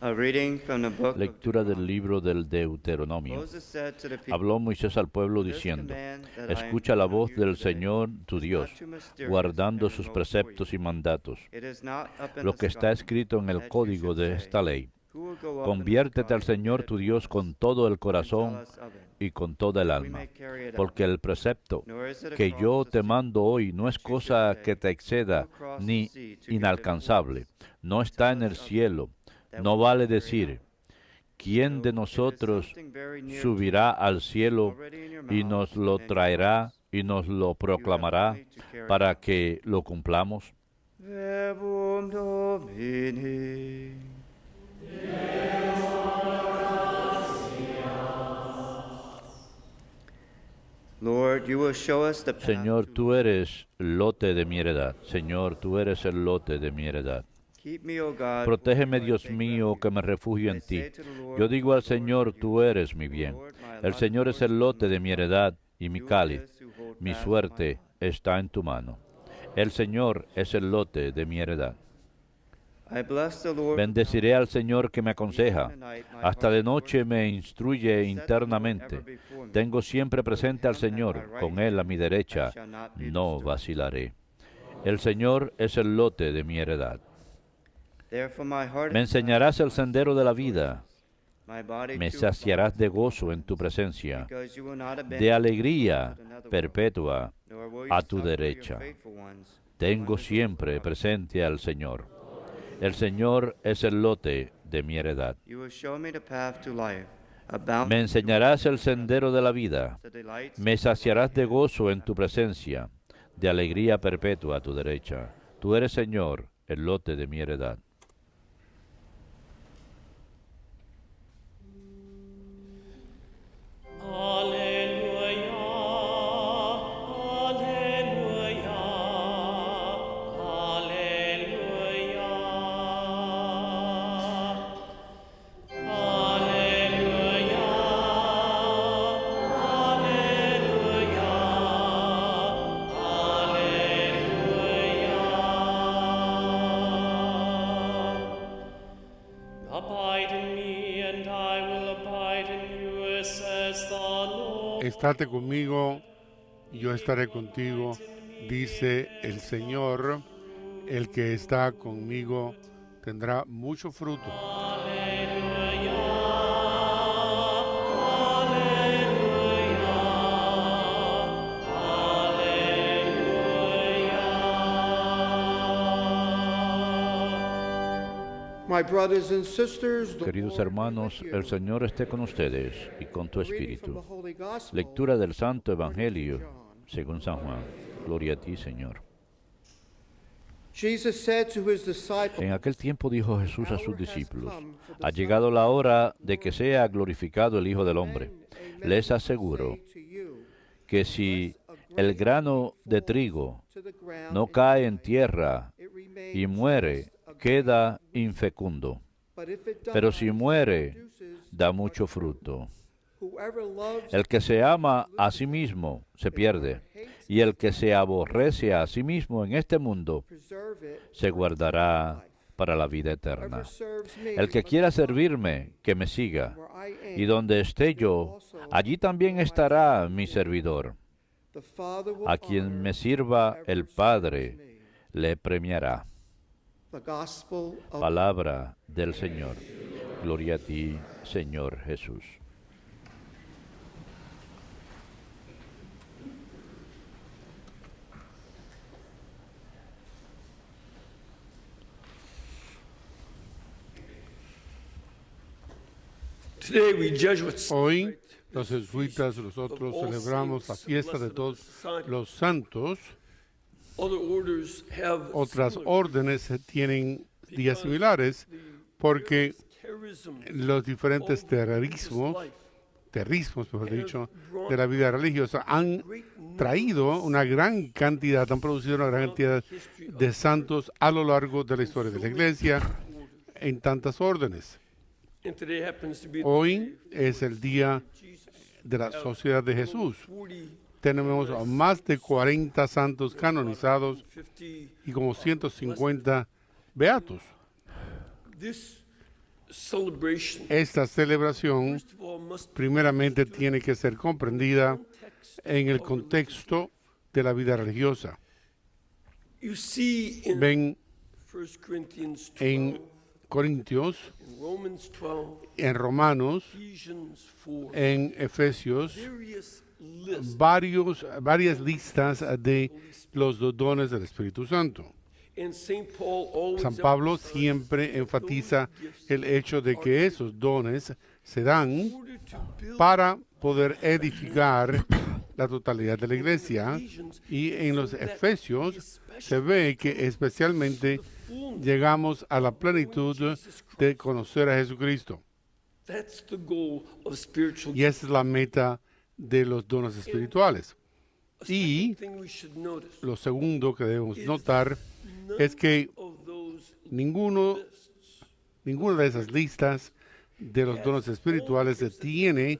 A reading from the book of Lectura del libro del Deuteronomio. Moses said to the people, Habló Moisés al pueblo "This diciendo: command that I am Escucha la giving voz you del today Señor tu is Dios, not too mysterious guardando and sus remote for you. preceptos y mandatos, It is not up in lo the que está sky escrito en el that you código should de say, esta ley. Who will go up in the Conviértete al sky and Señor get tu it Dios for us con todo el and tell corazón us of it, y con toda el that we alma, may carry it out? porque el precepto Nor is it que across yo the te sea mando hoy no es that you should cosa say, que te Go exceda across the ni sea to get it for inalcanzable, us no and está tell en el us of it, cielo. that No we may vale carry it decir, out. ¿quién de No, it is nosotros something very near to subirá you, al cielo already in your y mouth nos lo and in your traerá lips. y nos lo You have proclamará only to carry it para out. que lo cumplamos? Verbum Domini. Lord, you will show us the path Señor, to tú life. eres lote de mi heredad. Señor, tú eres el lote de mi heredad. Keep me, O God, Protégeme, for in you I Dios take mío, refuge. que me refugio I en ti. say to the Lord, Yo digo al my Lord, Señor, you, tú eres mi bien. Lord, my El lot Señor es el portion lote and de my mi cup. heredad y mi You it cáliz. is who hold Mi fast my suerte lot. está en tu mano. El Señor es el lote de mi heredad. I bless the Lord who Bendeciré al counsels me. Señor que me Even aconseja. in the night my Hasta heart de rejoices noche me in you. instruye I set the Lord ever internamente. before me. Tengo siempre With presente al him at my Señor. right Con Él a hand mi I derecha shall not be no disturbed. vacilaré. El Señor es el lote de mi heredad. Therefore my heart Me is glad, enseñarás el my sendero soul de la rejoices. vida. My body Me too saciarás abundance de in gozo en tu confidence, presencia, because you will not abandon de my soul alegría to the netherworld, perpetua nor will you a tu suffer your derecha. faithful ones to Tengo undergo siempre corruption. presente al Señor. El Señor es el lote de mi heredad. You will show me the path to life. Abound Me in enseñarás el joy and sendero de la vida. the delights Me of the right saciarás de hand gozo en tu forever. presencia, de alegría perpetua a tu derecha. Tú eres, Señor, el lote de mi heredad. Alleluia, alleluia, alleluia. Alleluia, alleluia. Abide in me and I will abide in you, says the Lord. Estate conmigo, yo estaré contigo, dice el Señor. El que está conmigo tendrá mucho fruto. My brothers and sisters, the Queridos Lord be hermanos, with el you. Señor esté con ustedes y con tu Reading from the espíritu. Holy Gospel Lectura del Santo according to Evangelio John. según San Juan. Gloria a ti, Señor. Jesus said to his disciples, En aquel tiempo dijo Jesús a "The sus hour has discípulos: come for the Ha Son llegado of la Man hora to be de que glorified. sea glorificado el Hijo del Hombre. Amen, amen, Les I aseguro say to you, que si el grano de trigo to the ground no and cae en dies, tierra it remains y muere, just a queda grain. infecundo. But if it Pero dies, si it muere, produces da much mucho fruit. fruto. Whoever loves El que se ama a loses sí it. mismo se Whoever pierde, hates y el que his se aborrece a sí mismo en este mundo preserve it se for guardará life. para la vida Whoever eterna. serves me El que must quiera follow servirme, me. que me siga, Where I y am, donde esté there yo, also allí también will my estará servant mi be. servidor. The Father will A quien honor me sirva whoever el serves Padre me. le premiará. The Gospel of Palabra del Señor. Gloria a ti, Señor Jesús. Today we Jesuits Hoy los jesuitas, nosotros celebramos la fiesta de todos los santos. other orders have Otras similar órdenes tienen días similares porque charism los diferentes of religious life terrismos, mejor dicho, de la vida religiosa han great traído una gran cantidad, han producido una gran cantidad de santos a lo largo de la historia de la Iglesia en tantas órdenes. and today happens to be Hoy es el día Jesus. de la Sociedad de Jesús. 40, Tenemos a más de 40 santos canonizados 50. y como 150 beatos. This celebration, esta celebración first of all, must be primeramente tiene que ser comprendida context en el of the contexto de la vida religiosa. You see in Ven 1 Corinthians 12, en Corintios, in Romans 12, en Romanos, Ephesians 4, en Efesios, various lists varias listas de los dones del Espíritu Santo. and St. Paul always San Pablo emphasizes siempre enfatiza those gifts el hecho de que esos dones se dan in order to build para poder edificar la totalidad de la iglesia. Ephesians, Y en los so that Efesios the special se ve que especialmente fullness, llegamos a la plenitud de conocer a Jesucristo. that's the goal of spiritual Y esa es la meta de los dones espirituales. gifts. A y- second thing we should notice, Lo segundo que debemos notar none es que of those ninguna de esas listas de los dones espirituales tiene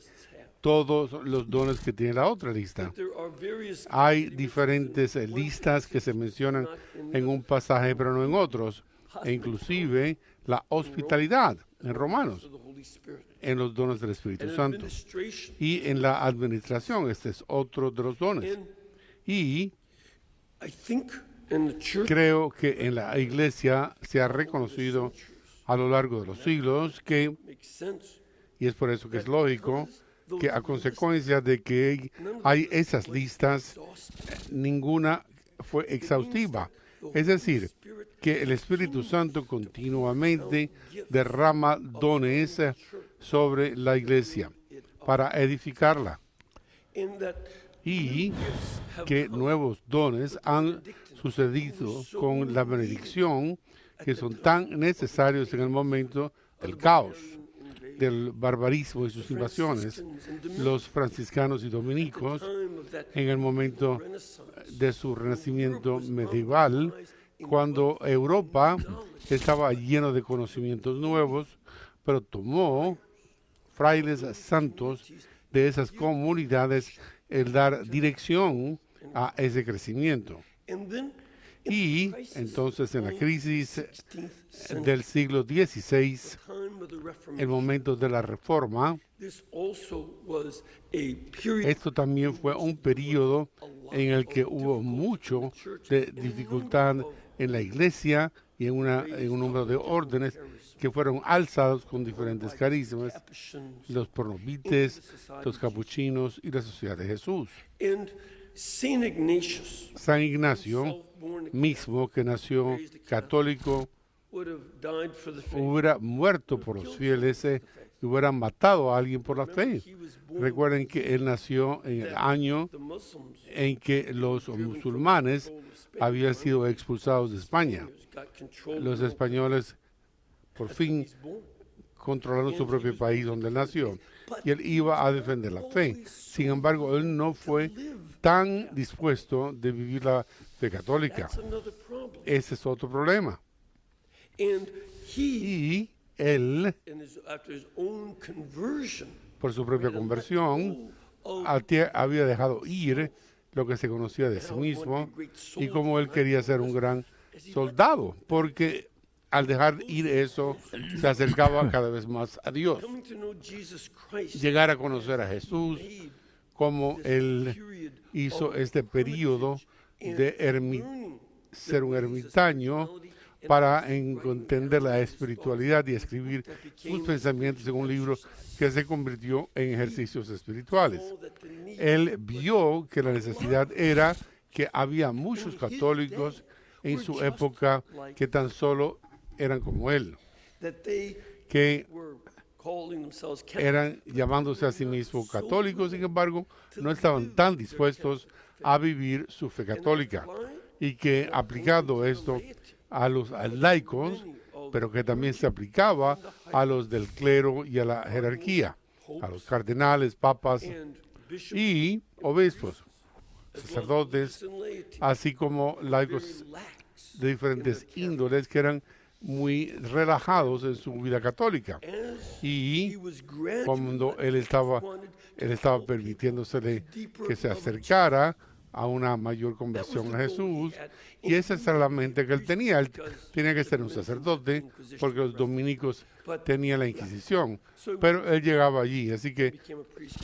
todos los dones que tiene la otra lista. there are various Hay diferentes listas que se mencionan en un pasaje pero no en otros, e inclusive la hospitalidad en Romanos, of the Holy Spirit en los dones del Espíritu and Santo, administration. y en la administración. Este es otro de los dones. And Y I think in the church creo que en la iglesia se ha reconocido a lo largo de los siglos que, makes sense. y es por eso que es lógico, que a consecuencia de que hay esas listas, ninguna fue exhaustiva. Es decir, que el Espíritu Santo continuamente derrama dones sobre la iglesia para edificarla, In that y que nuevos dones han sucedido con la benedicción que son tan necesarios en el momento del caos, del barbarismo y sus invasiones. Los franciscanos y dominicos, time of that en el momento Renaissance, de su renacimiento medieval, cuando Europa estaba lleno de conocimientos nuevos, pero tomó frailes santos de esas comunidades el dar dirección a ese crecimiento. and then Y entonces en la crisis 16th century, del siglo XVI, time of the Reformation, el momento de la Reforma, this also was a period esto también fue un periodo en el que hubo mucho de dificultad en la iglesia y en un número de órdenes que fueron alzados con diferentes carismas, Capuchins, los pronovites, los capuchinos y la Sociedad de Jesús. and Saint Ignatius, San Ignacio self-born, mismo, que nació católico, would have died for the faith. hubiera muerto por los fieles y hubiera matado a alguien por la fe. He was born Recuerden que él nació en el año the Muslims en que los musulmanes habían sido expulsados de España. got control Los españoles por fin controlaron su propio país donde él nació y él iba a defender la fe. Sin embargo, él no fue tan dispuesto de vivir la fe católica. That's another problem. Ese es otro problema. And he, Y él, after his own conversion, por su propia conversión, of había dejado ir lo que se conocía de sí mismo y como él quería ser un gran soldado, porque al dejar ir eso se acercaba cada vez más a Dios. coming to know Jesus Christ, Llegar a conocer a Jesús, made como él period hizo of este periodo de learning ser un ermitaño para entender la espiritualidad y escribir sus pensamientos en un libro que se convirtió en ejercicios espirituales. that the need Él vio que la necesidad era que había muchos católicos en su época que tan solo eran como él, that they que were calling themselves Catholics. eran llamándose a sí mismos católicos, sin embargo, no estaban tan dispuestos a vivir su fe católica, y que aplicando esto a los laicos, pero que también se aplicaba a los del clero y a la jerarquía, a los cardenales, papas and bishops y obispos, sacerdotes, and laity así como laicos lax de diferentes índoles que eran muy relajados en su vida católica. as Y he was gradually cuando él estaba permitiéndosele que se acercara a una mayor conversión a Jesús, y esa es la mente que él tenía. Él tenía que ser un sacerdote porque los dominicos tenían la Inquisición, pero él llegaba allí, así que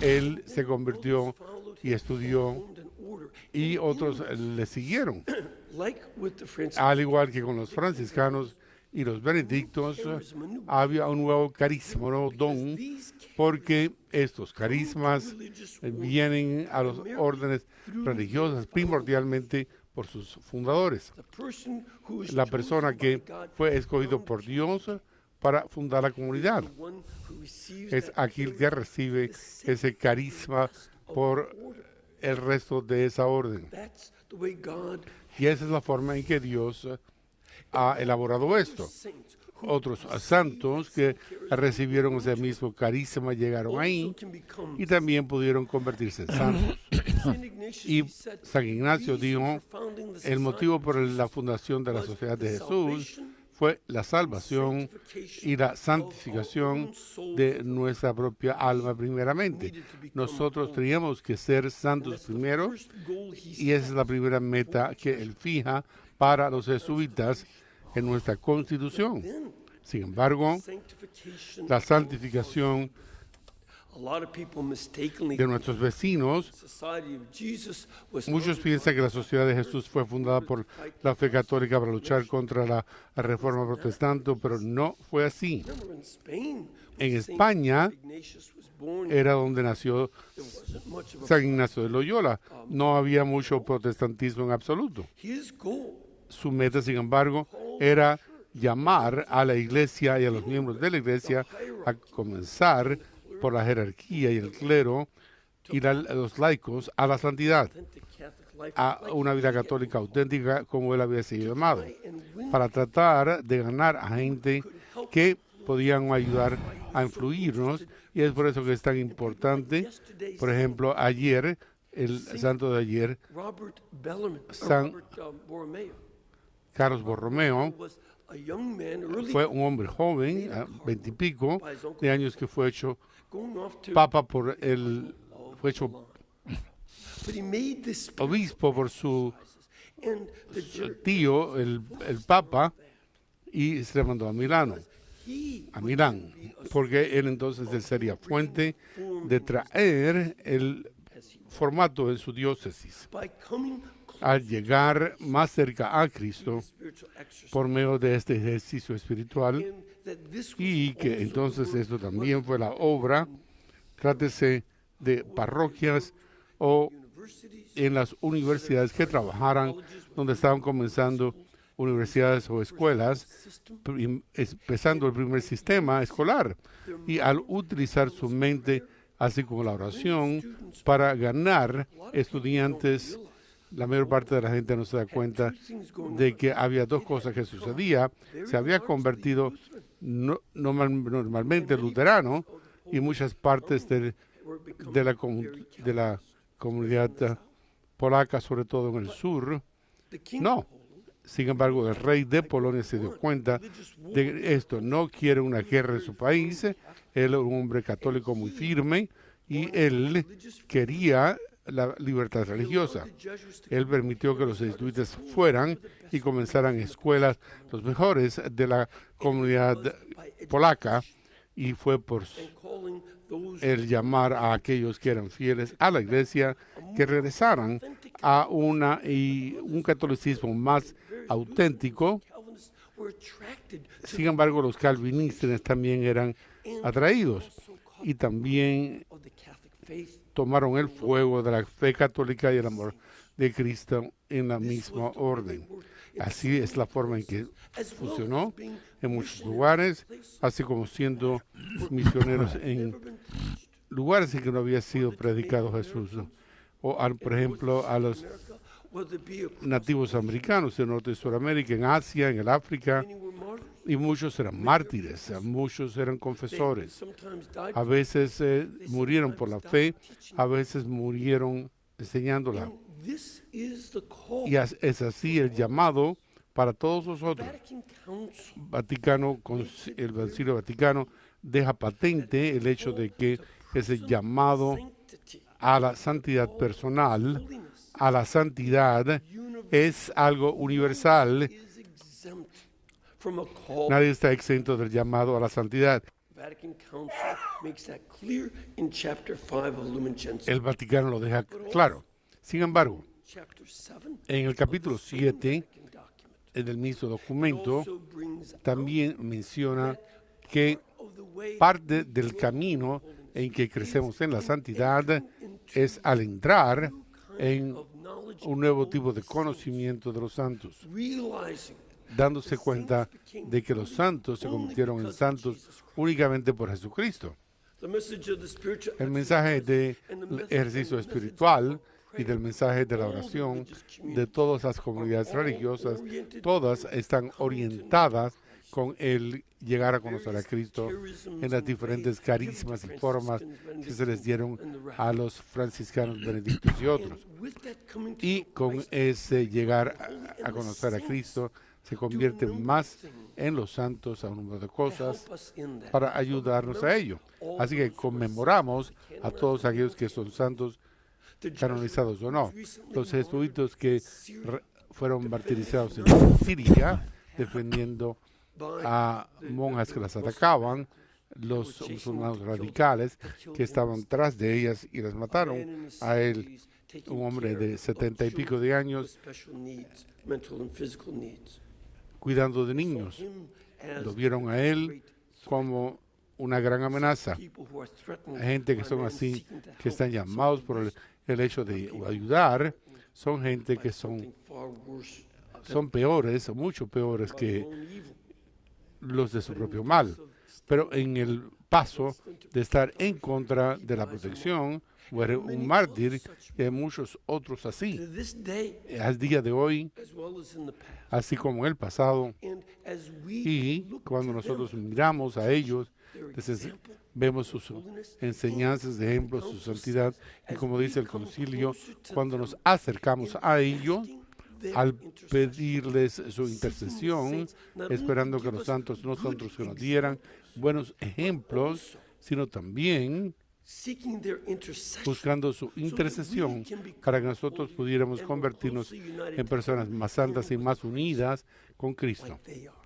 él se convirtió y estudió y otros le siguieron. Al igual que con los franciscanos y los benedictos, había un nuevo carisma, un nuevo don, porque estos carismas vienen a los órdenes religiosas primordialmente por sus fundadores. La persona que fue escogido por Dios para fundar la comunidad es aquel que recibe ese carisma por el resto de esa orden. Y esa es la forma en que Dios ha elaborado esto. Otros santos que recibieron ese mismo carisma llegaron ahí y también pudieron convertirse en santos. Y San Ignacio dijo, el motivo por la fundación de la Sociedad de Jesús fue la salvación y la santificación de nuestra propia alma primeramente. Nosotros teníamos que ser santos primero, y esa es la primera meta que él fija para los jesuitas en nuestra constitución. Sin embargo, la santificación de nuestros vecinos, muchos piensan que la Sociedad de Jesús fue fundada por la fe católica para luchar contra la reforma protestante, pero no fue así. En España era donde nació San Ignacio de Loyola. No había mucho protestantismo en absoluto. Su meta, sin embargo, era llamar a la iglesia y a los miembros de la iglesia a comenzar por la jerarquía y el clero y los laicos a la santidad, a una vida católica auténtica como él había sido llamado, para tratar de ganar a gente que podían ayudar a influirnos, y es por eso que es tan importante. Por ejemplo, ayer, el santo de ayer, San Carlos Borromeo, fue un hombre joven, 20 y pico de años, que fue hecho papa fue hecho obispo por su tío, el papa, y se le mandó a Milán, porque él sería fuente de traer el formato en su diócesis. Al llegar más cerca a Cristo por medio de este ejercicio espiritual, y que entonces esto también fue la obra, trátese de parroquias o en las universidades que trabajaran, donde estaban comenzando universidades o escuelas, empezando el primer sistema escolar, y al utilizar su mente, así como la oración, para ganar estudiantes. La mayor parte de la gente no se da cuenta de que había dos cosas que sucedía. Se había convertido normalmente luterano, y muchas partes de la comunidad polaca, sobre todo en el sur, no. Sin embargo, el rey de Polonia se dio cuenta de esto. No quiere una guerra en su país. Él era un hombre católico muy firme, y él quería la libertad religiosa. Él permitió que los jesuitas fueran y comenzaran escuelas, los mejores de la comunidad polaca, y fue por el llamar a aquellos que eran fieles a la iglesia que regresaran a un catolicismo más auténtico. Sin embargo, los calvinistas también eran atraídos, y también tomaron el fuego de la fe católica y el amor de Cristo en la misma orden. Así es la forma en que funcionó en muchos lugares, así como siendo misioneros en lugares en que no había sido predicado Jesús, ¿no? O por ejemplo a los nativos americanos en Norte y Suramérica, en Asia, en el África, y muchos eran mártires, muchos eran confesores. A veces murieron por la fe, a veces murieron enseñándola. Y es así el llamado para todos nosotros. El Concilio Vaticano deja patente el hecho de que ese llamado a la santidad personal a la santidad es algo universal. is exempt from a call. Nadie está exento del llamado a la santidad. Vatican Council makes that clear in chapter 5 of Lumen Gentium. El Vaticano lo deja claro. Sin embargo, Chapter 7 en el capítulo 7 Vatican document en el mismo documento also brings también menciona que of the way parte del camino en que crecemos en la santidad es al entrar en of knowledge, un nuevo tipo de conocimiento de los santos, realizing dándose cuenta de que los santos se convirtieron en santos únicamente por Jesucristo. the message of the spiritual El mensaje del ejercicio espiritual y del mensaje de la oración de todas las comunidades religiosas, todas están orientadas con el llegar a conocer a Cristo en las diferentes carismas y formas que se les dieron a los franciscanos benedictos y otros. with that coming to Y con ese llegar a conocer a Cristo se convierte más en los santos a un número de cosas help us in that. para ayudarnos a ello. Así que conmemoramos a todos aquellos que son santos, canonizados o no. Los jesuitas que fueron martirizados en Siria, defendiendo a monjas que las atacaban, los musulmanes radicales que estaban tras de ellas y las mataron. A él, un hombre de 70 y pico de años, Special needs, mental and physical needs. cuidando de niños. Lo vieron a él como una gran amenaza. People who are threatened Gente que son así, que están llamados por el hecho de ayudar, son gente que son far worse peores, mucho peores que own evil. los de su propio mal. Pero en el paso de estar en contra de la protección, muere un mártir, y hay muchos otros así. To this day, Al día de hoy, as well as in the past. así como en el pasado, And as we y look cuando to nosotros them, miramos a ellos, their entonces example, vemos sus enseñanzas, de ejemplo, su santidad, y como dice el concilio, cuando nos acercamos a ellos, al pedirles su intercesión, esperando que los santos, no santos que nos dieran buenos ejemplos, sino también seeking their intercession, buscando su intercesión para que nosotros pudiéramos convertirnos en personas más santas y más unidas con Cristo, they are.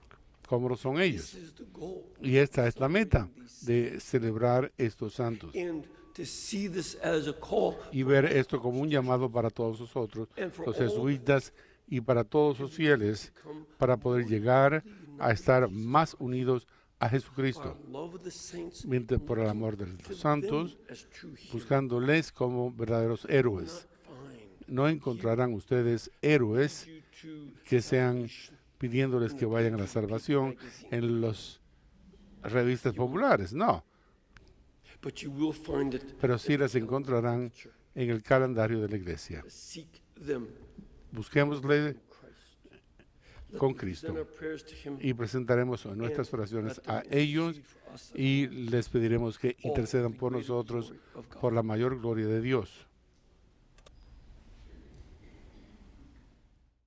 como lo son This ellos. is the goal. Y esta es la meta de celebrar estos santos And to see this as a call y ver esto como un llamado para todos nosotros, los jesuitas, y para todos los fieles, para poder llegar a estar más unidos a Jesucristo, our love of the saints, mientras por el amor de los santos, as true heroes, buscándoles como verdaderos héroes. find No encontrarán ustedes héroes you to que sean pidiéndoles que vayan a la salvación en las revistas populares, no, but you will find it. pero sí las encontrarán en el calendario de la iglesia. Seek them. Busquémosle Let con us Cristo present our prayers to him, y presentaremos nuestras and oraciones let them a ellos intercede for us y les pediremos que all intercedan the por greater nosotros glory of God. por la mayor gloria de Dios.